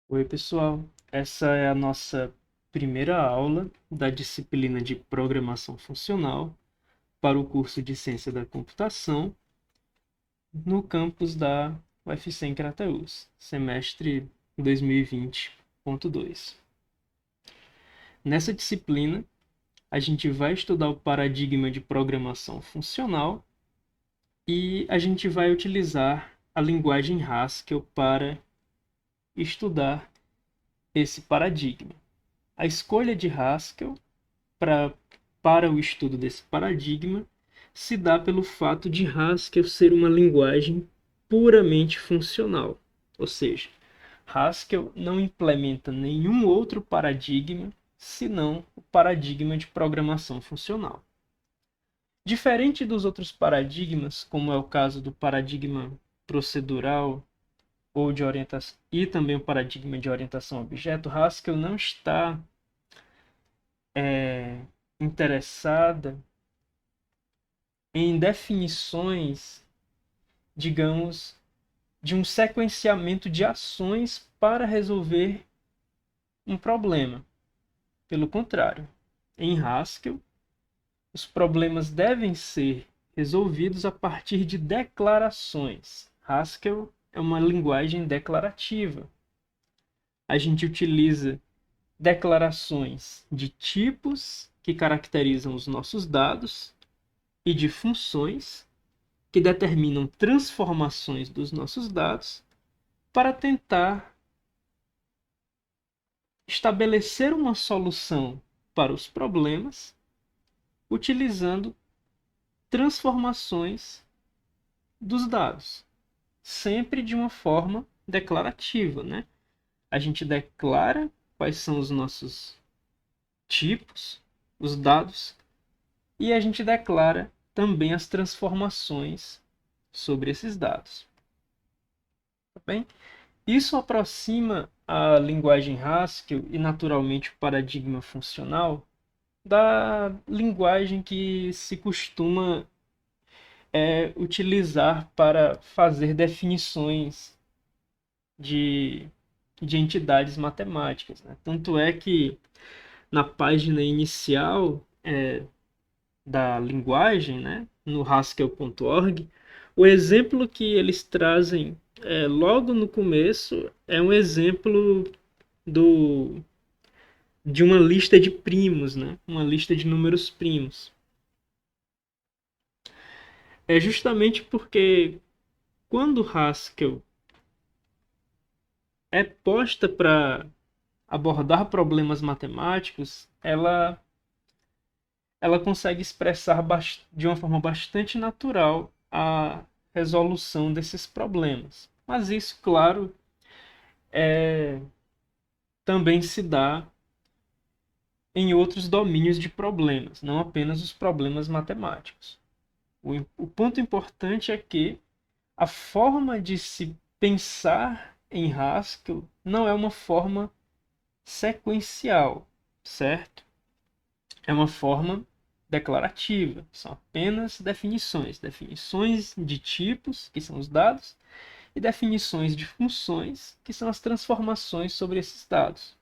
Oi, pessoal. Essa é a nossa primeira aula da disciplina de Programação Funcional para o curso de Ciência da Computação no campus da UFC em Crateús, semestre 2020.2. Nessa disciplina, a gente vai estudar o paradigma de programação funcional e a gente vai utilizar a linguagem Haskell para estudar esse paradigma. A escolha de Haskell pra, para o estudo desse paradigma se dá pelo fato de Haskell ser uma linguagem puramente funcional, ou seja, Haskell não implementa nenhum outro paradigma senão o paradigma de programação funcional. Diferente dos outros paradigmas, como é o caso do paradigma procedural ou de orientação e também o paradigma de orientação a objeto, Haskell não está interessada em definições, digamos, de um sequenciamento de ações para resolver um problema. Pelo contrário, em Haskell, os problemas devem ser resolvidos a partir de declarações. Haskell é uma linguagem declarativa. A gente utiliza declarações de tipos que caracterizam os nossos dados e de funções que determinam transformações dos nossos dados para tentar estabelecer uma solução para os problemas utilizando transformações dos dados, sempre de uma forma declarativa, né? A gente declara quais são os nossos tipos, os dados, e a gente declara também as transformações sobre esses dados. Tá bem? Isso aproxima a linguagem Haskell e, naturalmente, o paradigma funcional da linguagem que se costuma utilizar para fazer definições de, de entidades matemáticas, né? Tanto é que na página inicial da linguagem, né, no haskell.org, o exemplo que eles trazem logo no começo é um exemplo do, de uma lista de primos, né? Uma lista de números primos. É justamente porque quando Haskell é posta para abordar problemas matemáticos, ela consegue expressar de uma forma bastante natural a resolução desses problemas. Mas isso, claro, também se dá em outros domínios de problemas, não apenas os problemas matemáticos. O ponto importante é que a forma de se pensar em Haskell não é uma forma sequencial, certo? É uma forma declarativa, são apenas definições, definições de tipos, que são os dados, e definições de funções, que são as transformações sobre esses dados.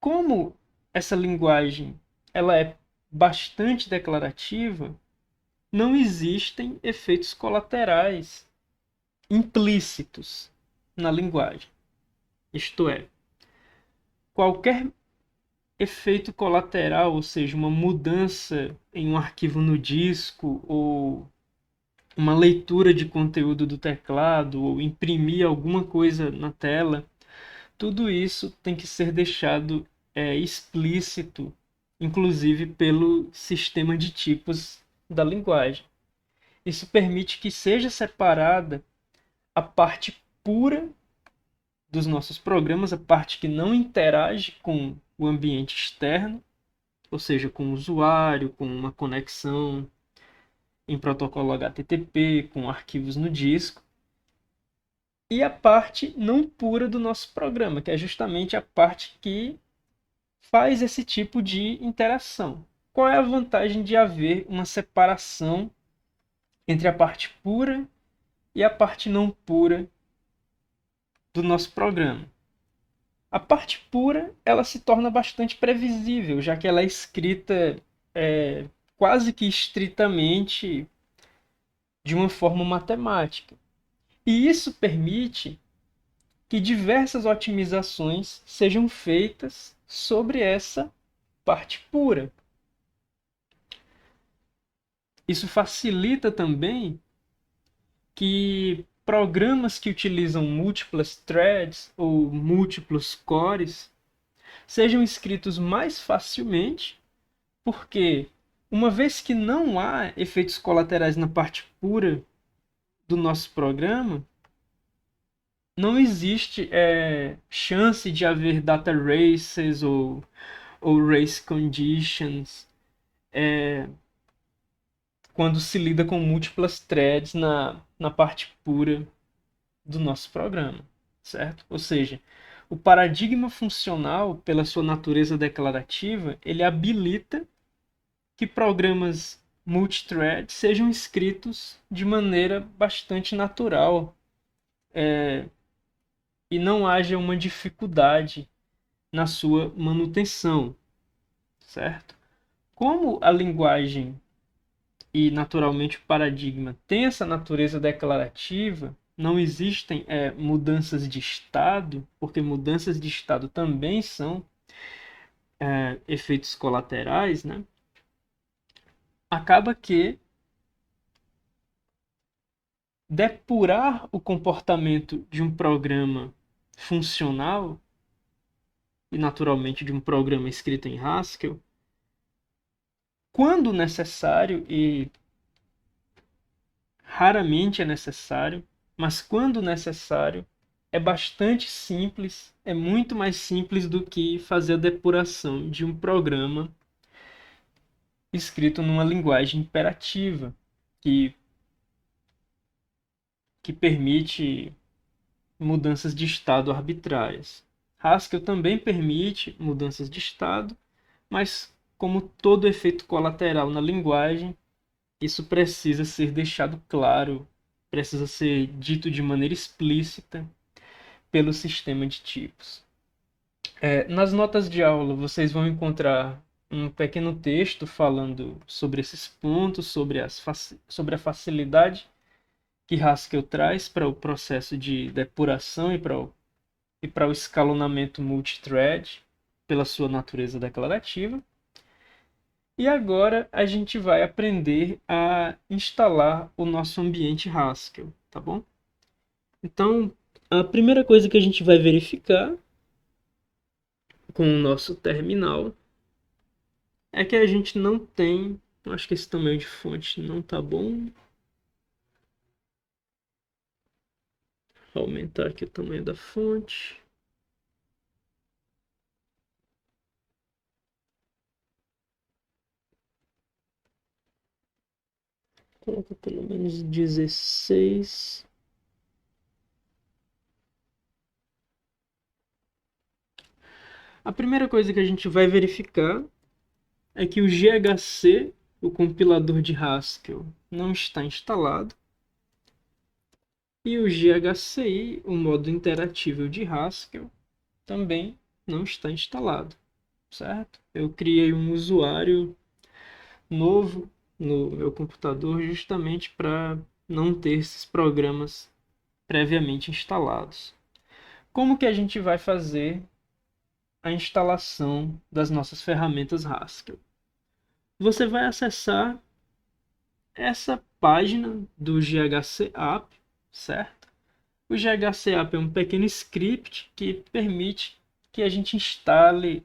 Como essa linguagem ela é bastante declarativa, não existem efeitos colaterais implícitos na linguagem. Isto é, qualquer efeito colateral, ou seja, uma mudança em um arquivo no disco, ou uma leitura de conteúdo do teclado, ou imprimir alguma coisa na tela, tudo isso tem que ser deixado explícito, inclusive pelo sistema de tipos da linguagem. Isso permite que seja separada a parte pura dos nossos programas, a parte que não interage com o ambiente externo, ou seja, com o usuário, com uma conexão em protocolo HTTP, com arquivos no disco, e a parte não pura do nosso programa, que é justamente a parte que faz esse tipo de interação. Qual é a vantagem de haver uma separação entre a parte pura e a parte não pura do nosso programa. A parte pura, ela se torna bastante previsível, já que ela é escrita é, quase que estritamente de uma forma matemática. E isso permite que diversas otimizações sejam feitas sobre essa parte pura. Isso facilita também que programas que utilizam múltiplas threads ou múltiplos cores sejam escritos mais facilmente, porque uma vez que não há efeitos colaterais na parte pura do nosso programa, não existe chance de haver data races ou race conditions quando se lida com múltiplas threads na parte pura do nosso programa, certo? Ou seja, o paradigma funcional, pela sua natureza declarativa, ele habilita que programas multithread sejam escritos de maneira bastante natural e não haja uma dificuldade na sua manutenção, certo? Como a linguagem e naturalmente o paradigma tem essa natureza declarativa, não existem mudanças de estado, porque mudanças de estado também são efeitos colaterais, né? Acaba que depurar o comportamento de um programa funcional e naturalmente de um programa escrito em Haskell, quando necessário, e raramente é necessário, mas quando necessário, é bastante simples, é muito mais simples do que fazer a depuração de um programa escrito numa linguagem imperativa, que, que permite mudanças de estado arbitrárias. Haskell também permite mudanças de estado, mas como todo efeito colateral na linguagem, isso precisa ser deixado claro, precisa ser dito de maneira explícita pelo sistema de tipos. Nas notas de aula, vocês vão encontrar um pequeno texto falando sobre esses pontos, sobre a facilidade que Haskell traz para o processo de depuração e para o escalonamento multithread, pela sua natureza declarativa. E agora a gente vai aprender a instalar o nosso ambiente Haskell, tá bom? Então, a primeira coisa que a gente vai verificar com o nosso terminal é que a gente não tem... Acho que esse tamanho de fonte não tá bom. Vou aumentar aqui o tamanho da fonte. Coloca pelo menos 16. A primeira coisa que a gente vai verificar é que o GHC, o compilador de Haskell, não está instalado. E o GHCI, o modo interatível de Haskell, também não está instalado, certo? Eu criei um usuário novo no meu computador justamente para não ter esses programas previamente instalados. Como que a gente vai fazer a instalação das nossas ferramentas Haskell? Você vai acessar essa página do GHC App, certo? O GHC App é um pequeno script que permite que a gente instale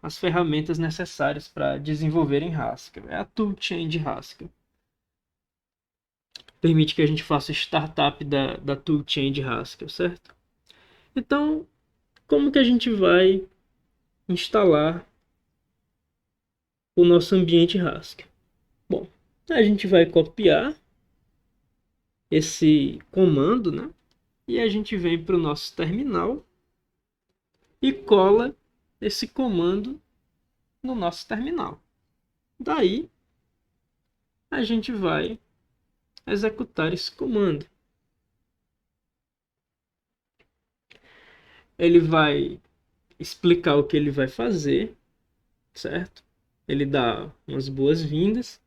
as ferramentas necessárias para desenvolver em Haskell. É a toolchain de Haskell. Permite que a gente faça startup da toolchain de Haskell, certo? Então, como que a gente vai instalar o nosso ambiente Haskell? Bom, a gente vai copiar esse comando, né? E a gente vem para o nosso terminal e cola esse comando no nosso terminal. Daí, a gente vai executar esse comando. Ele vai explicar o que ele vai fazer, certo? Ele dá umas boas-vindas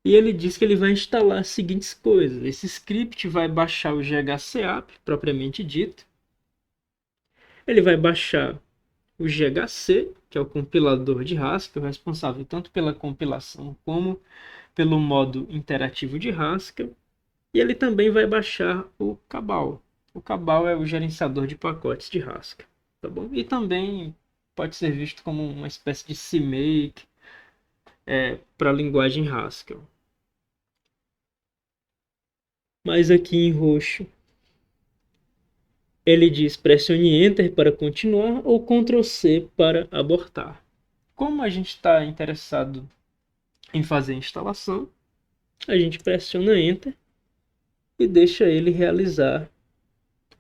e ele diz que ele vai instalar as seguintes coisas. Esse script vai baixar o GHCApp, propriamente dito. Ele vai baixar o GHC, que é o compilador de Haskell, responsável tanto pela compilação como pelo modo interativo de Haskell. E ele também vai baixar o Cabal. O Cabal é o gerenciador de pacotes de Haskell, tá bom? E também pode ser visto como uma espécie de CMake para a linguagem Haskell. Mas aqui em roxo ele diz pressione Enter para continuar ou Ctrl C para abortar. Como a gente está interessado em fazer a instalação, a gente pressiona Enter e deixa ele realizar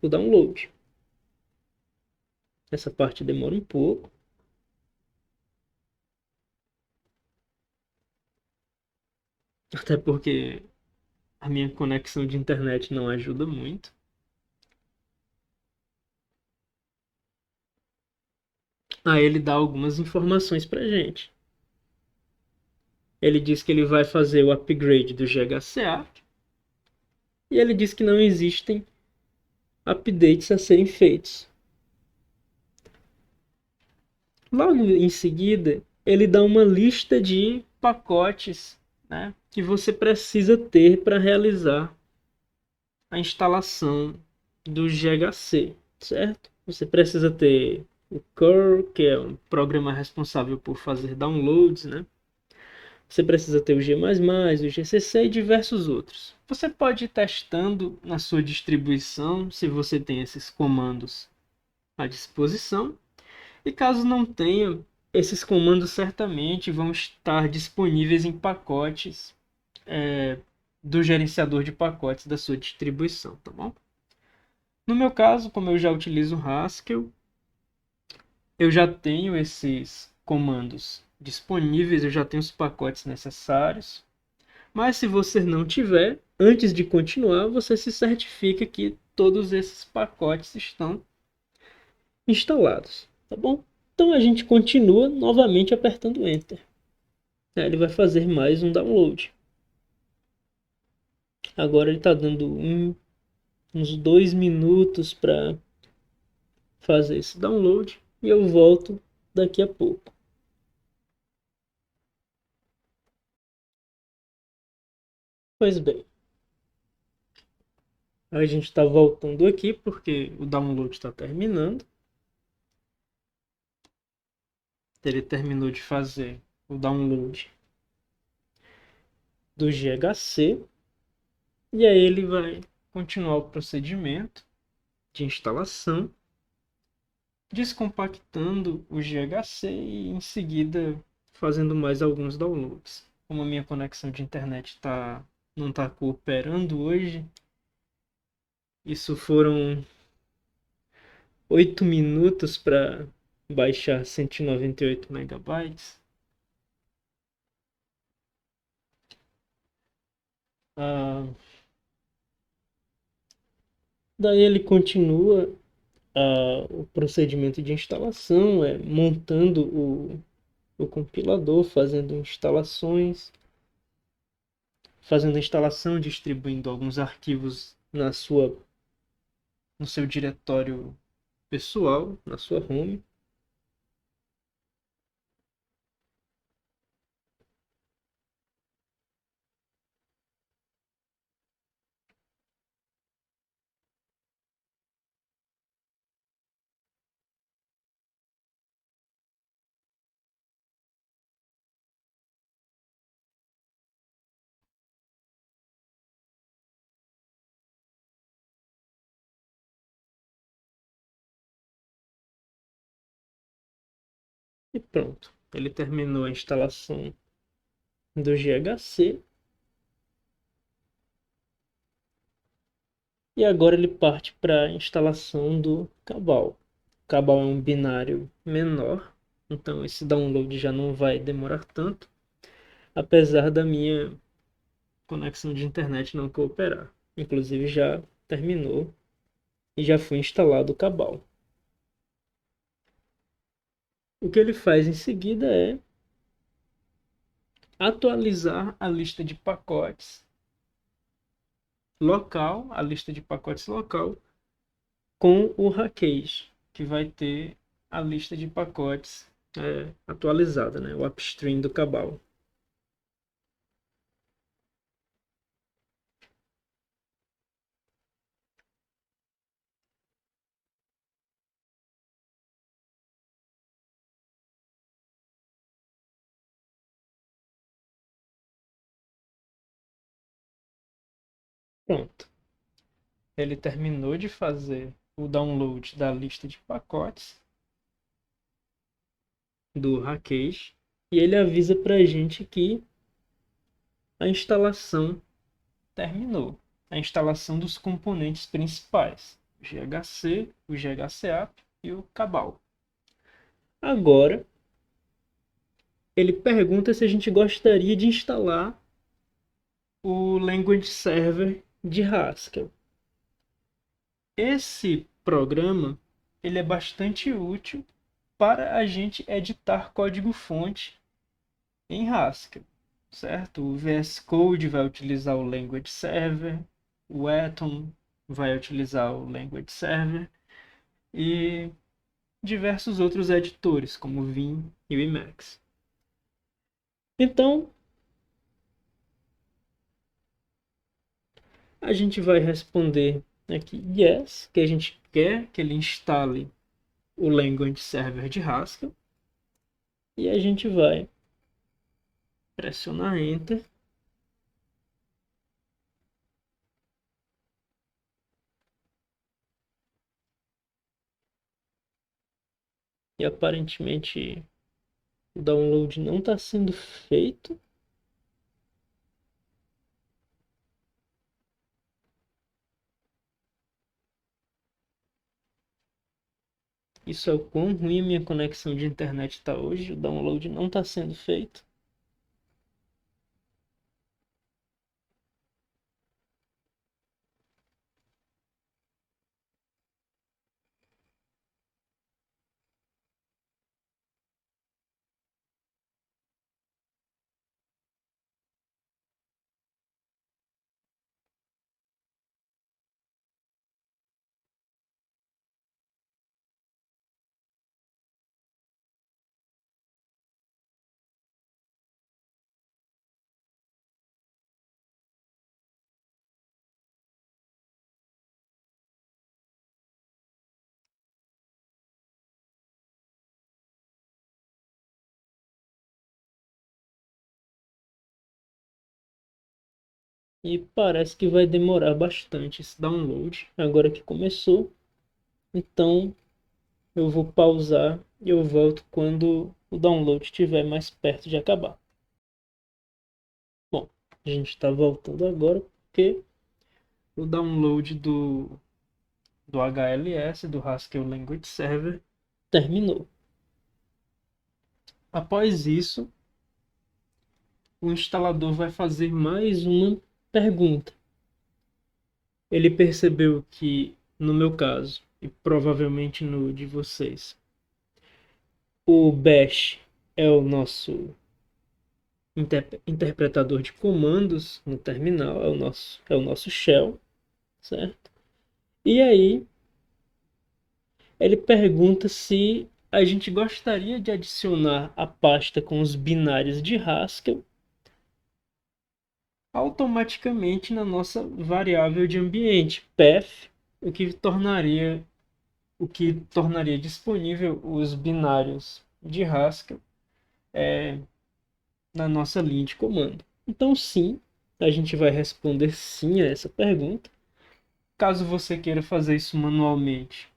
o download. Essa parte demora um pouco. Até porque a minha conexão de internet não ajuda muito. Aí ele dá algumas informações pra gente. Ele diz que ele vai fazer o upgrade do GHCA e ele diz que não existem updates a serem feitos. Logo em seguida, ele dá uma lista de pacotes, né, que você precisa ter para realizar a instalação do GHC, certo? Você precisa ter o curl, que é um programa responsável por fazer downloads, né? Você precisa ter o G++, o GCC e diversos outros. Você pode ir testando na sua distribuição se você tem esses comandos à disposição. E caso não tenha, esses comandos certamente vão estar disponíveis em pacotes do gerenciador de pacotes da sua distribuição, tá bom? No meu caso, como eu já utilizo Haskell, eu já tenho esses comandos disponíveis, eu já tenho os pacotes necessários. Mas se você não tiver, antes de continuar, você se certifica que todos esses pacotes estão instalados, tá bom? Então a gente continua novamente apertando Enter. Ele vai fazer mais um download. Agora ele está dando uns 2 minutos para fazer esse download e eu volto daqui a pouco. Pois bem, a gente está voltando aqui porque o download está terminando. Ele terminou de fazer o download do GHC e aí ele vai continuar o procedimento de instalação, descompactando o GHC e em seguida fazendo mais alguns downloads. Como a minha conexão de internet não está cooperando hoje, isso foram 8 minutos para baixar 198 megabytes. Daí ele continua o procedimento de instalação, montando o compilador, fazendo instalação, distribuindo alguns arquivos no seu diretório pessoal, na sua home. E pronto, ele terminou a instalação do GHC. E agora ele parte para a instalação do Cabal. O Cabal é um binário menor, então esse download já não vai demorar tanto, apesar da minha conexão de internet não cooperar. Inclusive já terminou e já foi instalado o Cabal. O que ele faz em seguida é atualizar a lista de pacotes local, a lista de pacotes local, com o Rackage, que vai ter a lista de pacotes atualizada, né? O upstream do Cabal. Pronto. Ele terminou de fazer o download da lista de pacotes do Rackage e ele avisa para a gente que a instalação terminou. A instalação dos componentes principais, o GHC, o GHCAP e o Cabal. Agora, ele pergunta se a gente gostaria de instalar o Language Server de Haskell. Esse programa ele é bastante útil para a gente editar código-fonte em Haskell, certo? O VS Code vai utilizar o Language Server, o Atom vai utilizar o Language Server e diversos outros editores, como o Vim e o Emacs. Então, a gente vai responder aqui yes, que a gente quer que ele instale o Language Server de Haskell. E a gente vai pressionar Enter. E aparentemente o download não está sendo feito. Isso é o quão ruim a minha conexão de internet está hoje. O download não está sendo feito. E parece que vai demorar bastante esse download. Agora que começou. Então eu vou pausar e eu volto quando o download estiver mais perto de acabar. Bom, a gente está voltando agora porque o download do HLS, do Haskell Language Server, terminou. Após isso, o instalador vai fazer mais uma pergunta. Ele percebeu que, no meu caso, e provavelmente no de vocês, o bash é o nosso interpretador de comandos no terminal, é o nosso shell, certo? E aí, ele pergunta se a gente gostaria de adicionar a pasta com os binários de Haskell automaticamente na nossa variável de ambiente, path, o que tornaria disponível os binários de Haskell na nossa linha de comando. Então, sim, a gente vai responder sim a essa pergunta. Caso você queira fazer isso manualmente,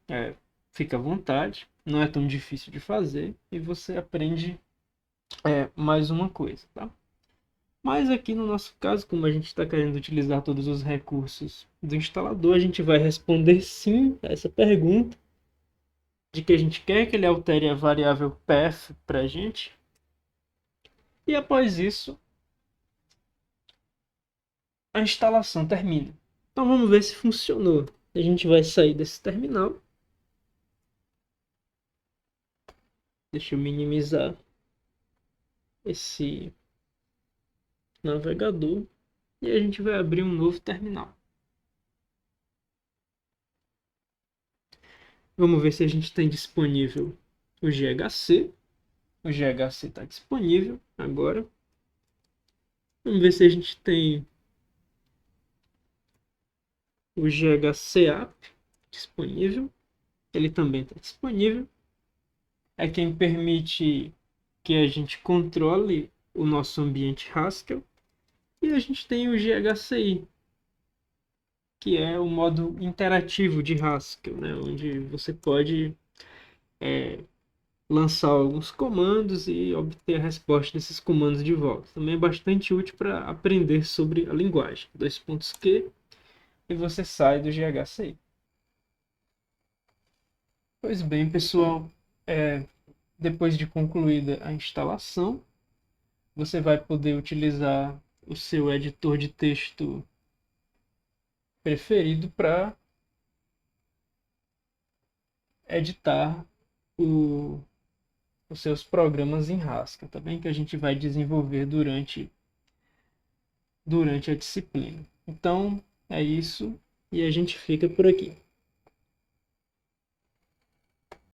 fica à vontade, não é tão difícil de fazer e você aprende mais uma coisa, tá? Mas aqui no nosso caso, como a gente está querendo utilizar todos os recursos do instalador, a gente vai responder sim a essa pergunta de que a gente quer que ele altere a variável path para a gente. E após isso, a instalação termina. Então vamos ver se funcionou. A gente vai sair desse terminal. Deixa eu minimizar esse navegador. E a gente vai abrir um novo terminal. Vamos ver se a gente tem disponível o GHC. O GHC está disponível agora. Vamos ver se a gente tem o GHCApp disponível. Ele também está disponível. É quem permite que a gente controle o nosso ambiente Haskell. E a gente tem o GHCI, que é o modo interativo de Haskell, né? Onde você pode lançar alguns comandos e obter a resposta desses comandos de volta. Também é bastante útil para aprender sobre a linguagem. Dois pontos Q e você sai do GHCI. Pois bem, pessoal, depois de concluída a instalação, você vai poder utilizar o seu editor de texto preferido para editar os seus programas em Haskell, tá bem? Que a gente vai desenvolver durante a disciplina. Então, é isso e a gente fica por aqui.